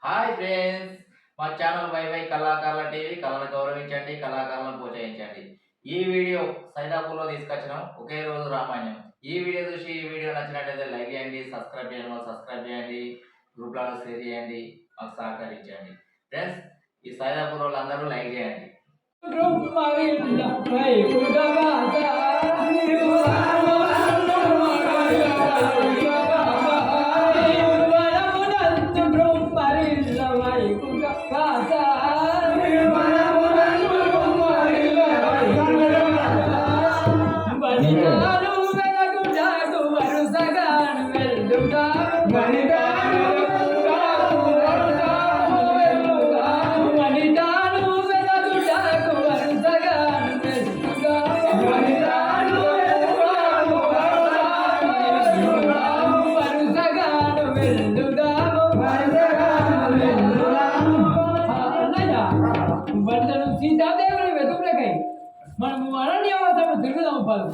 Hi friends, మా channel YY కళాకారుల TV. కళను గౌరవించండి, కళాకారులను ప్రోత్సహించండి. ఈ వీడియో సైదాపూర్లో తీసుకొచ్చినాం. ఒకే రోజు రామాయణం. ఈ వీడియో చూసి ఈ వీడియో నచ్చినట్లయితే లైక్ చేయండి, సబ్స్క్రైబ్ చేయండి, గ్రూప్లలో షేర్ చేయండి, మాకు సహకరించండి. ఫ్రెండ్స్, ఈ సైదాపూర్ వాళ్ళందరూ లైక్ చేయండి. సీతాదేవుని వెతుకులకై మనము అరణ్యవాసము తిరుగుదాము పలు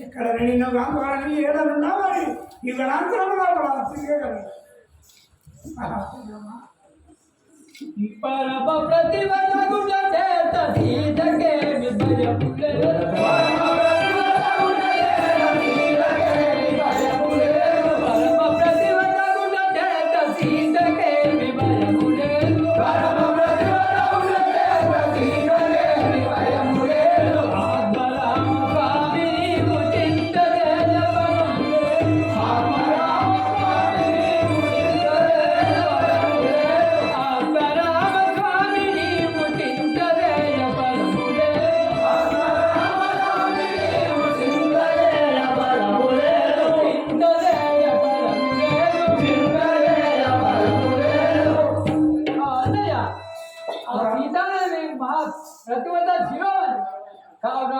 ఎక్కడ నిన్న కావాలని ఏదన్నా మరి ఇక్కడ పరమ ప్రతివరగుణ చేత సీతకే విభయములే ప్రతివత జీవన్ కావున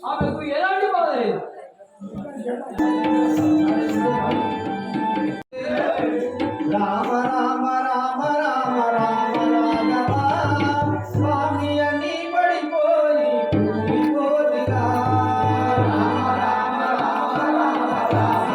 ఆమెకు ఎలాంటి బాధ లేదు. రామ రామ రామ రామ రామ రాఘవ స్వామి అని పడిపోయి కూలిపోతిగా రామ రామ రామ రామ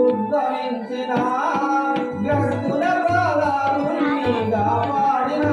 ఉద్ధరించిన గర్భుల బాలాలు కాపాడిన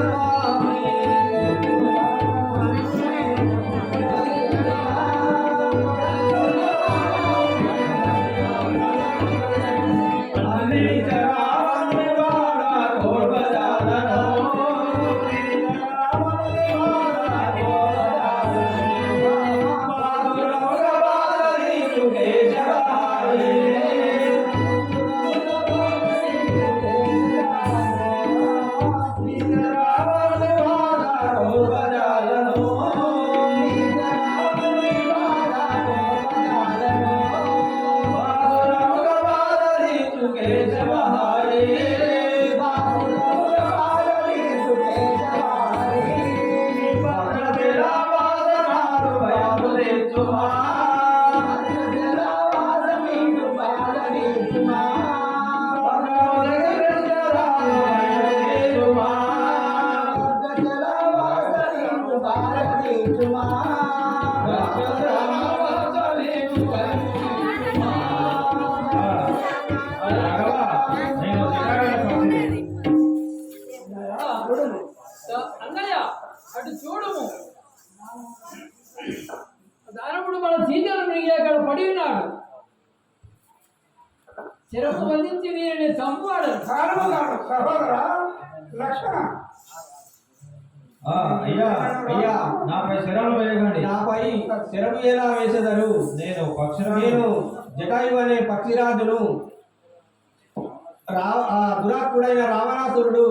చెరకు బంధించి నేను చంపాడు. కారణం సహోదర లక్షణ. అయ్యా అయ్యా నాపై శరణు వేయకండి. నాపై శరణు ఎలా వేసెదరు? నేను నేను జటాయు అనే పక్షిరాజును. దురాత్ముడైన రావణాసురుడు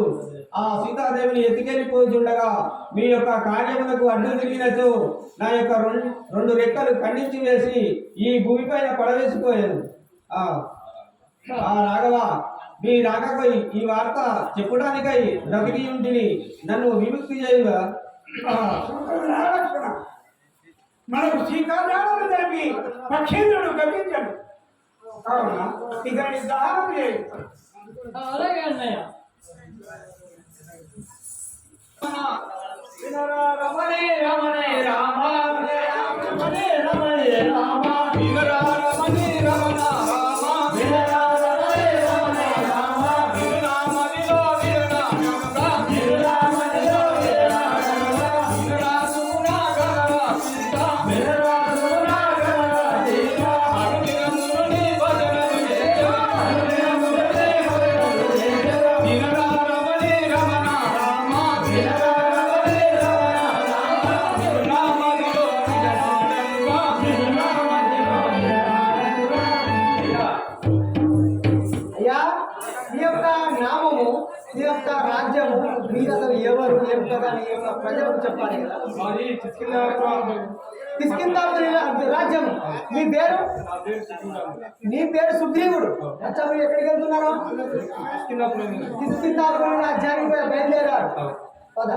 ఆ సీతాదేవిని ఎత్తుకెళ్ళిపోతుండగా మీ యొక్క కార్యములకు అడ్డు తిరిగినచో నా యొక్క రెండు రెక్కలు ఖండించి వేసి ఈ భూమిపైన పడవేసిపోయాను. రాఘవ, మీ రాకపై ఈ వార్త చెప్పడానికై బ్రతికి ఉంటిని, నన్ను విముక్తి చేయుగా. మనకు శ్రీకారాలను జరిపి పక్షేంద్రుడు గమనించాడు కావున ఇక దానం చేయి. అలాగే అన్నయ్య. రమణే రమణే రామ రమణే రమణే రామ వివరా రమణే రమణ రామ వివరా రమణే రమణే రామ విరామ విలో విరణ విరామ విలో విరణ విరా సునా గరవ సీతా విరా సునా గరవ సీతా అరుణ ముని భజనము చేయ అరుణ ముని భజనము చేయ వివరా రమణే రమణ రామ వివరా అయ్యా, నీ యొక్క నామము, నీ యొక్క రాజ్యము, మీరు అసలు ఎవరు, ఏం కదా నీ యొక్క ప్రజలకు చెప్పాలి కదా. కిష్కింధాపురి రాజ్యము. నీ పేరు? నీ పేరు సుగ్రీవుడు. అచ్చా, మీరు ఎక్కడికి వెళ్తున్నారు? కిష్కింధాపురి రాజ్యానికి బయలుదేరారు. పద.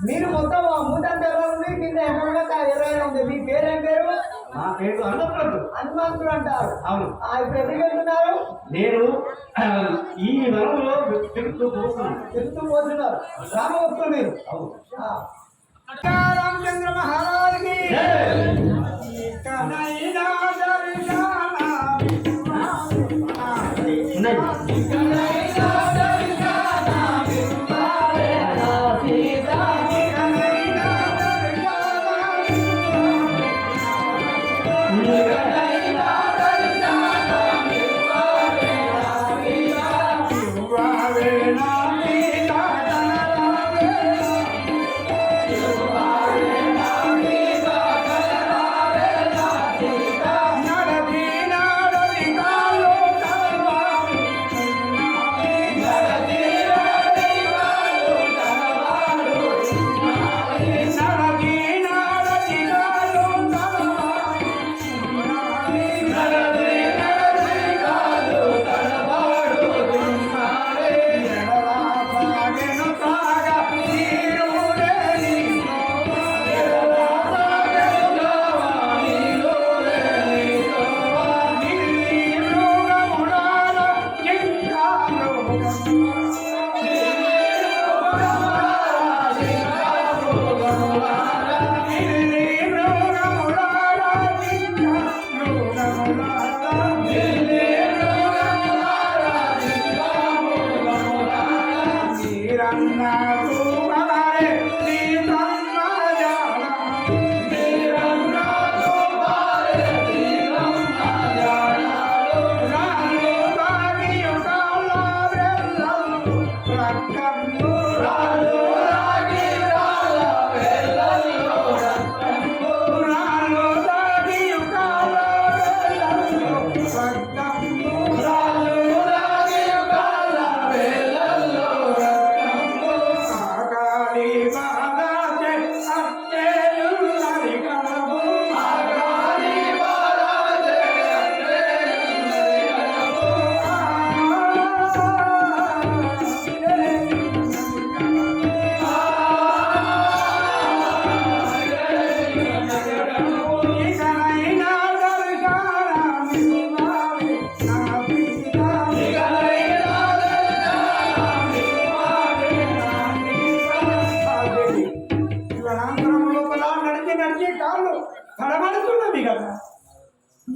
మీరు మొత్తం మూడంత ఎలా ఉంది, కింద ఎక్కడ ఎలా ఉంది. మీ పేరేం పేరు? నా పేరు హనుమంతుడు. హనుమంతుడు అంటారు. అవును. ఇప్పుడు ఎక్కడికి వెళ్తున్నారు? నేను ఈ వనంలో తిరుగుతూ పోతున్నారు. రామభక్తులు మీరు. రామచంద్ర మహారాజుకి కనైనా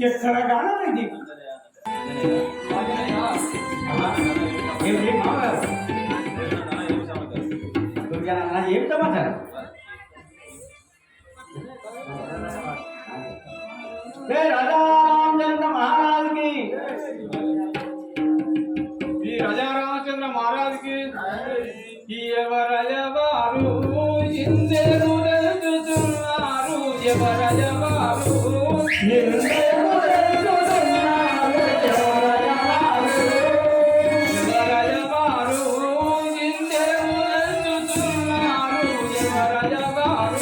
ఎక్కడ గానమైంది ఏమిటి మామగారు దుర్గానన్న ఏం సమాచారం రాజా రామచంద్ర మహారాజుకి ఈ రాజా రామచంద్ర మహారాజుకి ఎవరజవారు ఇందెను తెలుచుతున్నారు ఎవరజవారు ఎవరజవారు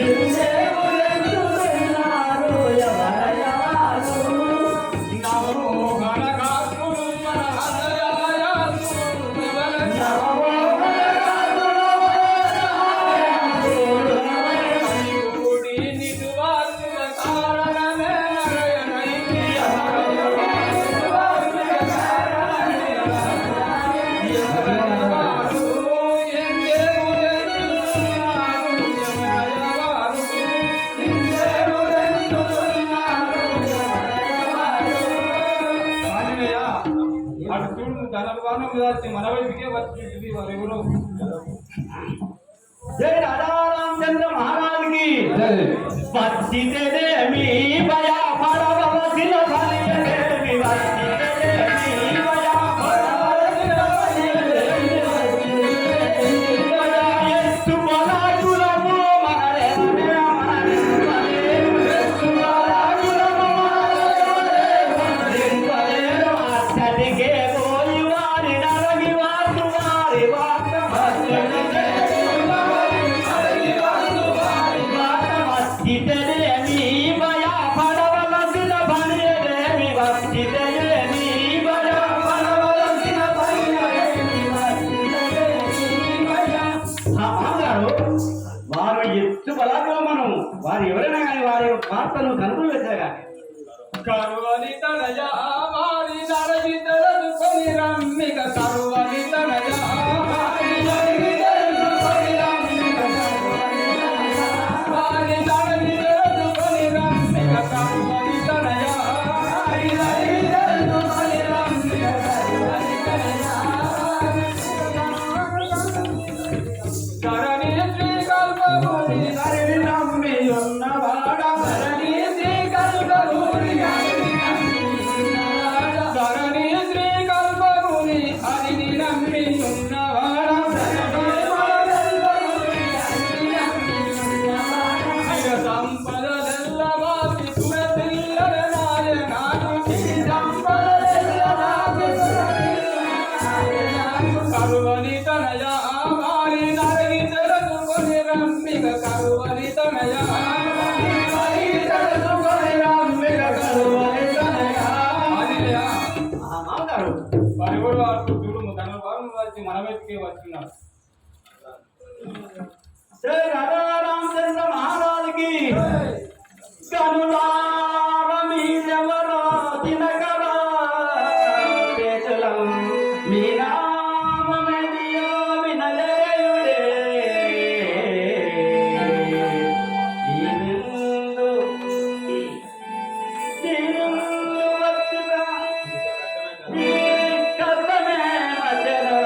ఇందెను తెలుచుతున్నారు ఎవరజవారు నవమోహనగాత్రులు మన హృదయాలు కూడి నిలువాల్సిన కారణమే నరయనైతి ఎవరజవారు ఎందెను తెలుచుతున్నారు ఎవరజవారు ఎందెను తెలుచుతున్నారు ఆంజనేయ అటు చూడు ధనర్వాణం దాచి మన వైపుకే వచ్చి వారెవరో జై రాజా రామచంద్ర మహారాజుకి వచ్చితేనేమి భయపడవలసిన పనియేమి వచ్చితేనేమి భయపడవలసిన పనియేమి ఎత్తు బలాగులము మనరేమనే ఎత్తు బలాగులము మనరేమనే అచ్చటికే పోయి వారి నరగి వాసు వారి వార్త వచ్చితేనేమి భయపడవలసిన పనియేమి వచ్చితేనేమి భయపడవలసిన పనియేమి మామగారు వారు ఎత్తు బలాగమను వారు ఎవరైనా కానీ వారి వార్తను కనుగొని వచ్చారు కరువని తనయ వారి నరగి తెలుసుకొని రమ్మిక కరువని తనయ వారి నరగి తెలుసుకొని రమ్మిక వారి నరగి తెలుసుకొని రమ్మిక కరువని తనయ వారి నరగి తెలుసుకొని రమ్మిక కరువని తనయ ధరణి శ్రీ కల్పభూమి ధరణి నమ్మి ఉన్నవాడ ధరణి శ్రీ కల్పభూమి ధరణి శ్రీ కల్పభూమి హరిని నమ్మి ఉన్నవాడ సంపదలెల్ల వాసి సురతిల్లర నాయనాడు సంపదలెల్ల వాసి కరువని తనయ వారి నరగి తెలుసుకొని రమ్మిక కరువని తనయ నరగి తెలుసుకొని రమ్మిక కరువని తనయ ఆంజనేయ మామగారు వారెవరు అటు చూడు ధనర్వాణం వచ్చి మన వైపుకే వచ్చినారు శ్రీ రాజా రామచంద్ర మహారాజుకి కనులార మీరెవరో తినగరా చేతులం మీ నామమెదియో వినలేయుడే ఈ విందు వచ్చుగా ఈ కర్మమే మధ్యలో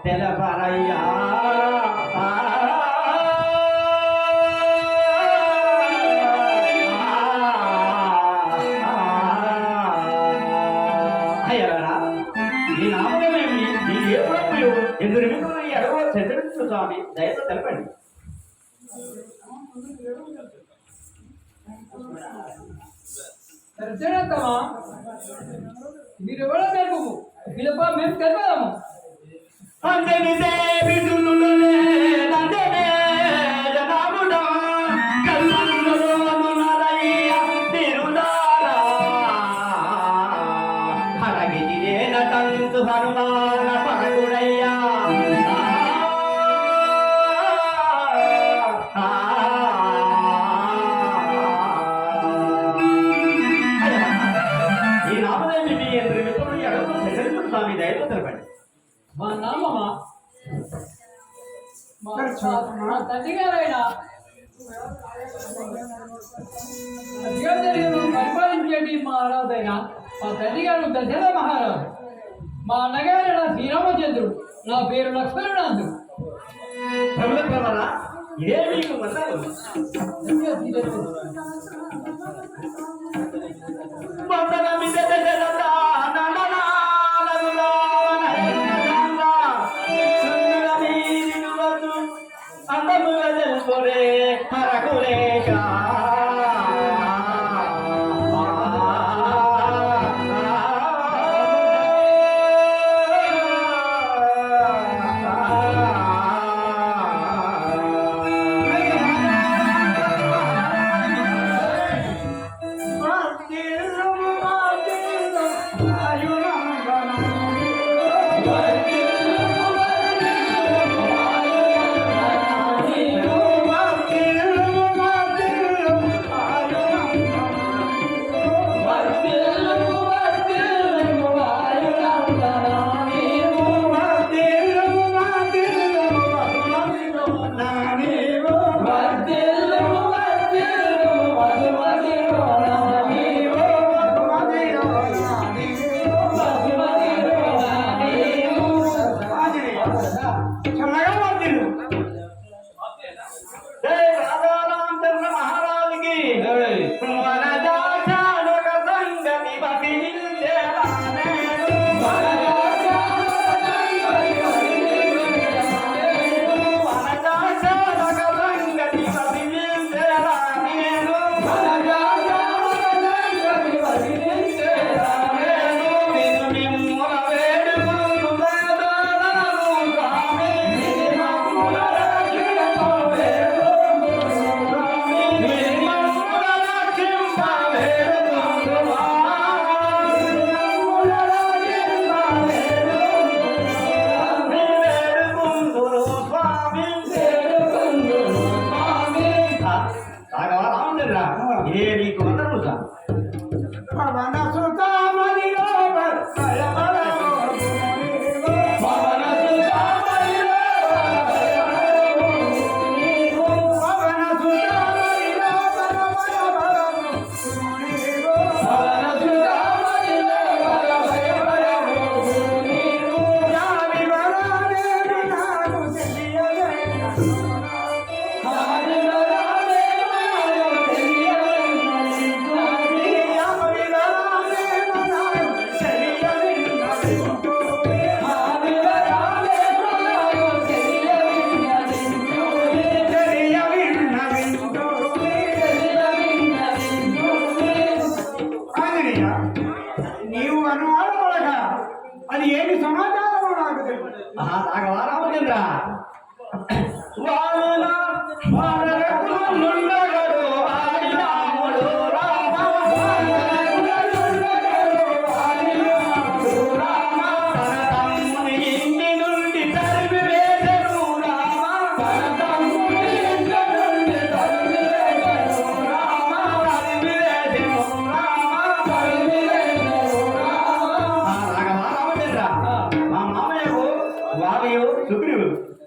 తెలపరయ్యా అయ్యరా ఈ నామమేమి ఈ ఏ ప్రభువు ఎందు నిమిత్తం ఈ అడవ చంద్రుడు స్వామి దయతో తెలపండి దర్శనత్తమా మీరు ఎవరో తెలుపు వీళ్ళప మేము తెలిపదాము అంజని దేవి దుల్లులే నందనే జనాముడా కల్లందులోను నరయ్య తిరునారా హరగిరినే నటంతు హనుమాన పరగుడయ్యా ఈ నామదేవి మీ ఎందు మిత్రుడు ఎడవ చంద్రుడు స్వామి దయతో తెలపండి మా నామమా మా తండ్రి గారైనా మహారాజు అయినా మా తండ్రి గారు దశరథ మహారాజు, మా అన్నగారు నా శ్రీరామచంద్రుడు, నా పేరు లక్ష్మణుడు. ఏ మీకు వందనాలు. వందనమిదే దశరథ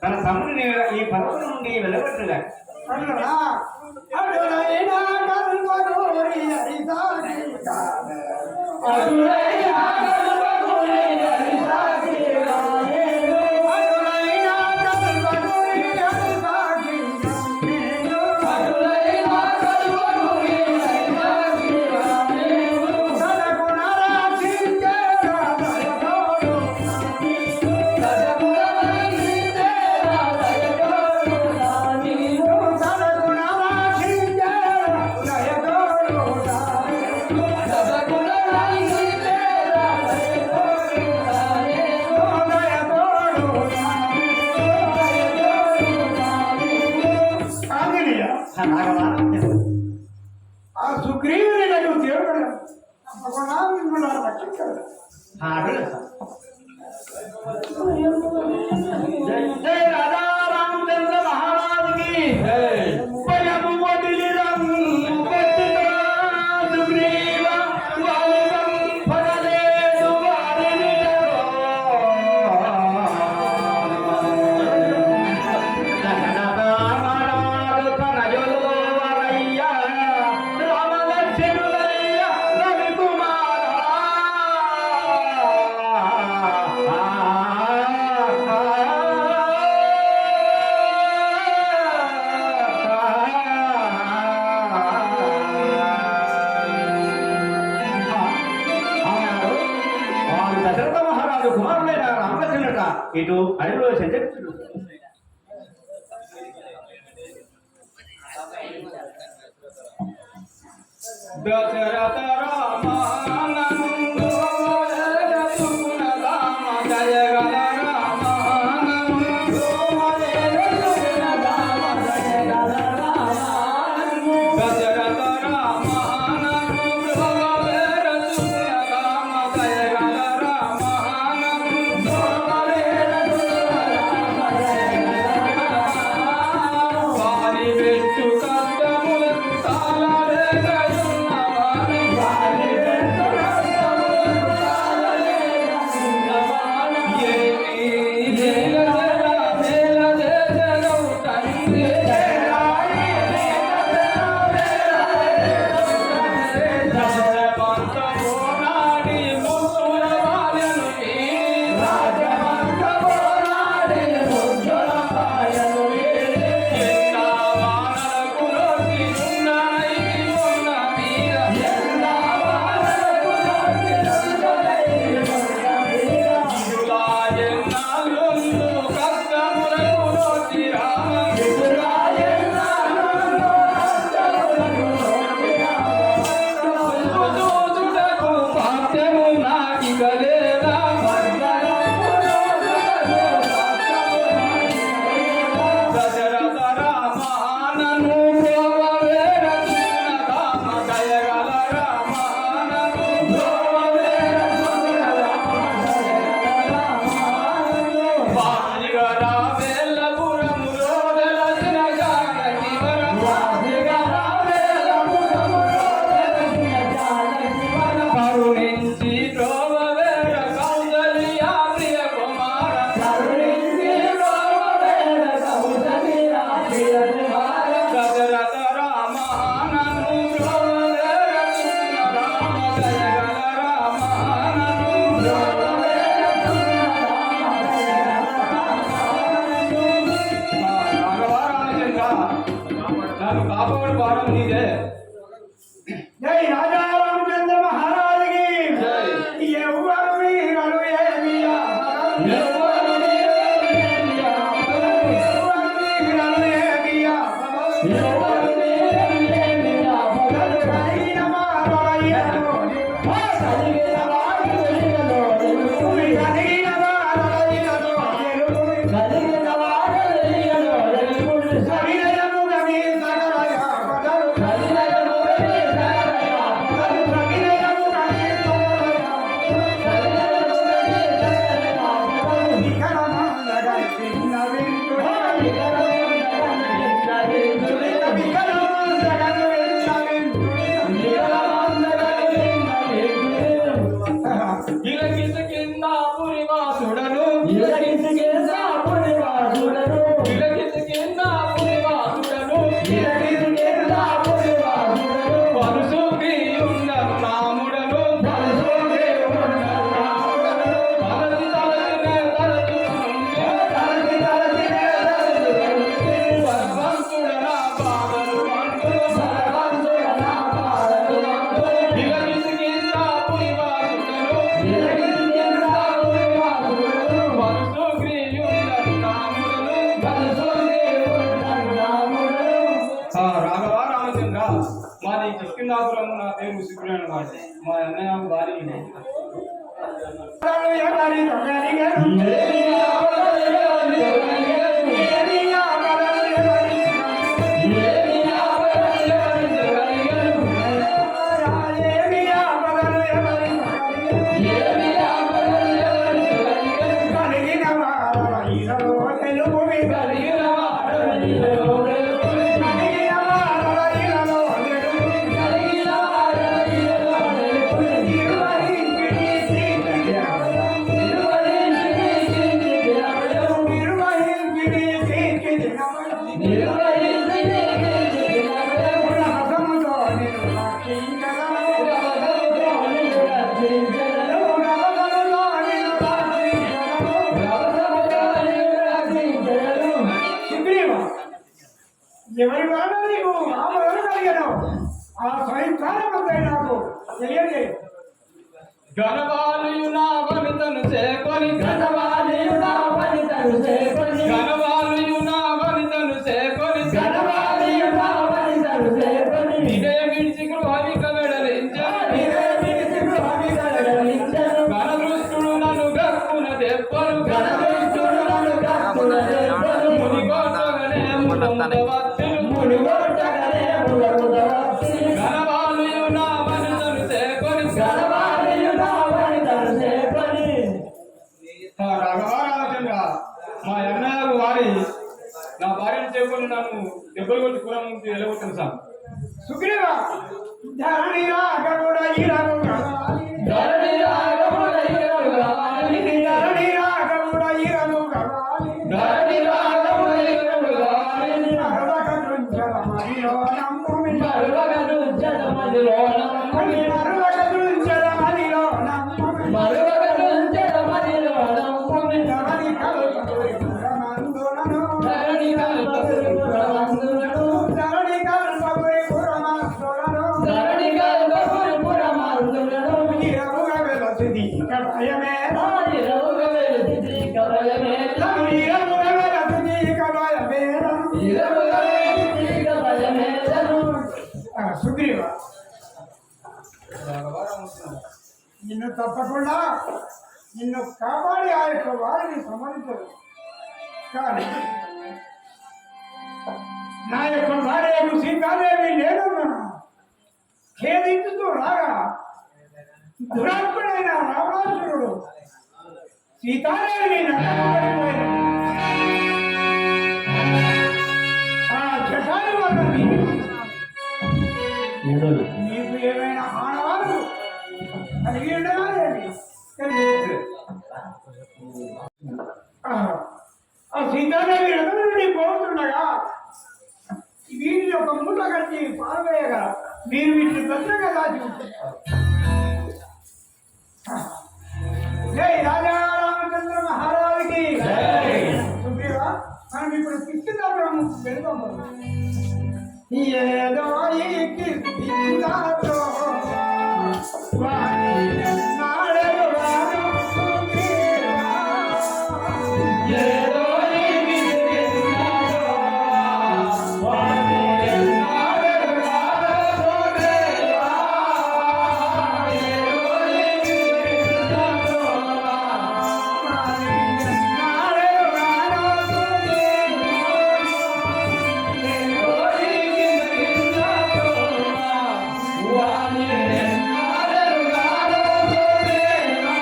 తన తమ్ముడిని ఈ పర్వతం నుండి వెలువట్టుగా సుగ్రీవుని దేవుడు తప్పకుండా రక్షించాడు. జై రాధా రామచంద్ర మహారాజుకి భయము వదిలిరం సుగ్రీవ వాలిరం పడలేదు వారిని తనయులు వరయ్య రామలక్ష్మణులయ్య రవికుమార దశరథ మహారాజు కుమారుడైన రామలక్ష్మణుట ఇటు అడవిలో సంచరించుడు. దశరథ రామానందు రఘుకుల రామ జయగల రామానందు దశరథ రామానందు రఘుకుల రామ జయగల రామానందు వారి వెట్టు కష్టములకు తాళలేకయున్నవాని వారి వెట్టు కష్టములకు తాళలేకయున్నవాని ఏమి జయగల మేల జయగౌ తండ్రి రాజవంతము నాడి ముద్దుల వాయను రాజవంతము నాడి ముద్దుల వాయను ఎన్న వానలకు నోటి ఉన్నాయి ఉన్న మీద ఎన్న వానలకు నోటి ఉన్నాయి ఉన్న మీద ఇదులా ఎన్నాళ్ళొందు కష్టములకు నోటి రామ ఇదులా ఎన్నాళ్ళొందు కష్టములకు నోటి రామ చూచుటకు పాఠ్యము నాకిక లేదా దశరథ రామానను బ్రోవవేర చూన రామ దయగల రామానను బ్రోవవేర చూన రామ దయగల రామానను వాదిగా రావేల్లపురములో వెలసిన జానకి వరం వాదిగా రావేల్లపురములో వెలసిన జానకి వరం కరుణించి బ్రోవవేర కౌసల్య ప్రియ కుమార కరుణించి బ్రోవవేర కౌసల్య ప్రియ కుమార దశరథ రామానను బ్రోవవేర చూన రామ దయగల రామానను బ్రోవవేర చూన రామ దయగల రామానను రాఘవారామచంద్ర నాకు కాపాడు భారం నీదే జై రాజా రామచంద్ర మహారాజుకి జై. ఎవరు వీరులు ఏమియా ఎవరు వీరులు ఏమియా కలిగిన మారయ్యను కలిగిన మారయ్యను సవినయము గవి సగలయ పదలు సవినయము గవి సగలయ పదలు సవినయము గవి సగలయ వికరమందగ విన్న వింటుడే వికరమందగ ఇలకిత కింద పురివాసుడను ఇలకిత కింద పురివాసుడను ఇలకిత కింద పురివాసుడను ఇలకిత కింద పురివాసుడను పరుసుకి ఉన్న రాముడను పలుసోగే ఉన్న రాముడను తలచి తలచినే తలచుకుంటే తలచి తలచినే తలచుకుంటే భగవంతుడనా బాధలు అంటూ భగవంతుడ నా పాదలు అంటూ ఇలకిత కింద పురివాసుడను ఇలకిత కింద పురివాసుడను పరుసుకి ఉన్న రాముడను పలుసోగే ఉన్న రాముడను రాఘవ రామచంద్ర మాది కిష్కిందాపురం నా పేరు ముసిపురాని వాడు మా అన్నయ్య భార్య ఎవరి దొంగలిగను ఏమియా పదలు ఎవరి ఏమియా పదలు ఎవరి కలిగిన మారయ్యను తెలుగు కలిగిన మారయ్యను కలిగిన మారయ్యను ఎవరి వలన నీకు ఆమోదం కలిగను ఆ స్వయంకారం నాకు తెలియదు గణబాలుయు నా వనిత ఇరము కావాలి ధరణి రాగముల ఇరము కావాలి ధరణి రాగముల ఇరము కావాలి ధరణి రాగముల ఇరము కావాలి మరవక దృంజల మదిలో నమ్ముమి మరువగ రుజ్జల మదిలో నమ్ముమి మరవక దృంజల మదిలో నమ్ముమి మరువగ రుజ్జల మదిలో నమ్ముమి ధరణి కల్పకుడి పురమందులను ధరణి కల్పకుడి పురమందులను ధరణి కల్పకుడి పురమందులను ధరణి కల్పకుడి పురమందులను ఇరముగ వెలసిది కవయమేలా ఇరముగ వెలసిది కవయమేలా ఇరముగ వెలసిది కవయమేలా ఇరముగ వెలసిది కవయమేలను సుగ్రీవ నిన్ను తప్పకుండా నిన్ను కాపాడి ఆ యొక్క వారిని సంహరించదు కానీ నా యొక్క భార్య సీతాదేవి నేను ఖేదించుతూ రాగా దురాత్ముడైన రావణాసురుడు సీతాదేవిని నమ్మబడిపోయాడు. ఆ జటాయు వల్ల నీకు ఏమైనా ఆనవాళ్ళు కలిగి ఉండగా ఆ సీతాదేవి రథం నుండి పోతుండగా వీటిని ఒక మూట కట్టి పారవేయగా మీరు వీటిని భద్రంగా దాచి ఉంటున్నారు. జై రాజా రామచంద్ర మహారాజుకి సుగ్రీవ మనం ఇప్పుడు కిష్కిందాపురం వెళ్తాం. ఏదో ఈ కిష్కిందాతో నాడెడు రాను సుగ్రీవా. ఏదో ఈ కిష్కిందాతో నాడెడు రాను సుగ్రీవా. ఏదో ఈ కిష్కిందాతో నాడెడు రాను సుగ్రీవా. ఏదో ఈ కిష్కిందాతో వాణి నాడెడు రాను సుగ్రీవా.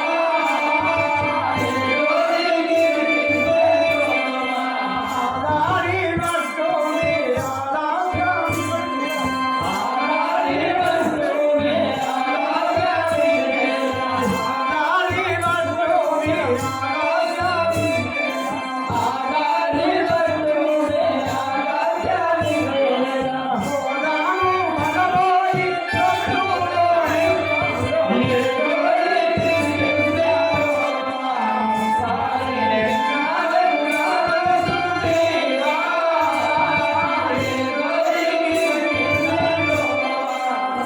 ఏదో ఈ కిష్కిందాతో ఆదారి మట్టుని ఆదారి ఆనాడి వస్తునే ఆరాధ్యానికేనా. ఆదారి మట్టుని ఆనాడి వస్తునే ఆరాధ్యానికేనా. ఓదాము మనలోని చోటులోని ఏదో ఈ కిష్కిందాతో వాణి నాడెడు రాను సుగ్రీవా. ఏదో ఈ కిష్కిందాతో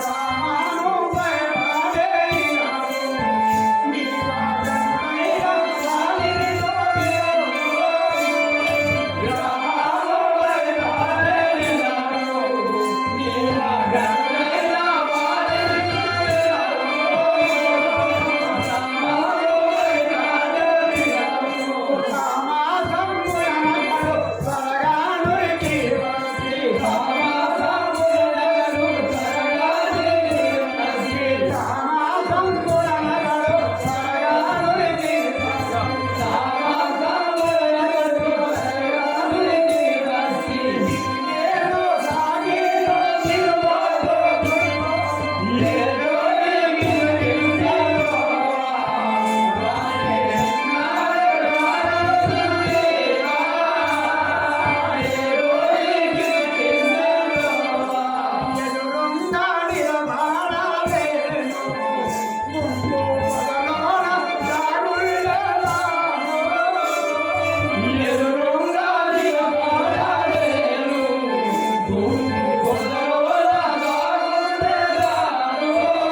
రామాను భయపడేనాడు నీవాగమైన రామాసంగుణనకడు సరగానురికి రామాసంగుణనకడు సరగానురికి ఏదో సాగిలో ఎదురుంగా నిలబడలేను ముందు మొదలోన దాగుళ్ళేలాను. ఎదురుంగా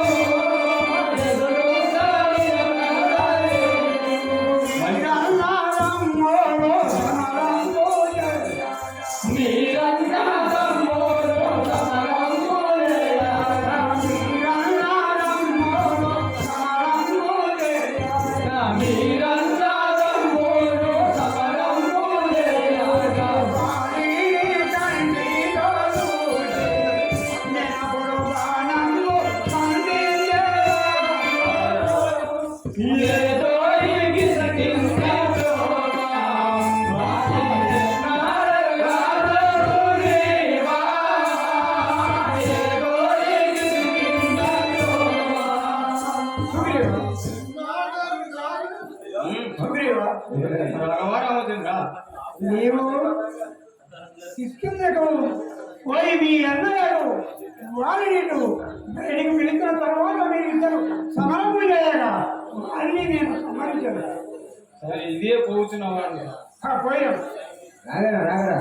రాఘవ రామచంద్ర నీవు కిష్కిందకు పోయి మీ అన్నగారు వారి నిన్ను బయటికి పిలిచిన తర్వాత మీరు ఇద్దరు సమరము చేయగా వారిని నేను సమరించాను. సరే ఇదే పోతున్న వాడు పోయాం రాగరా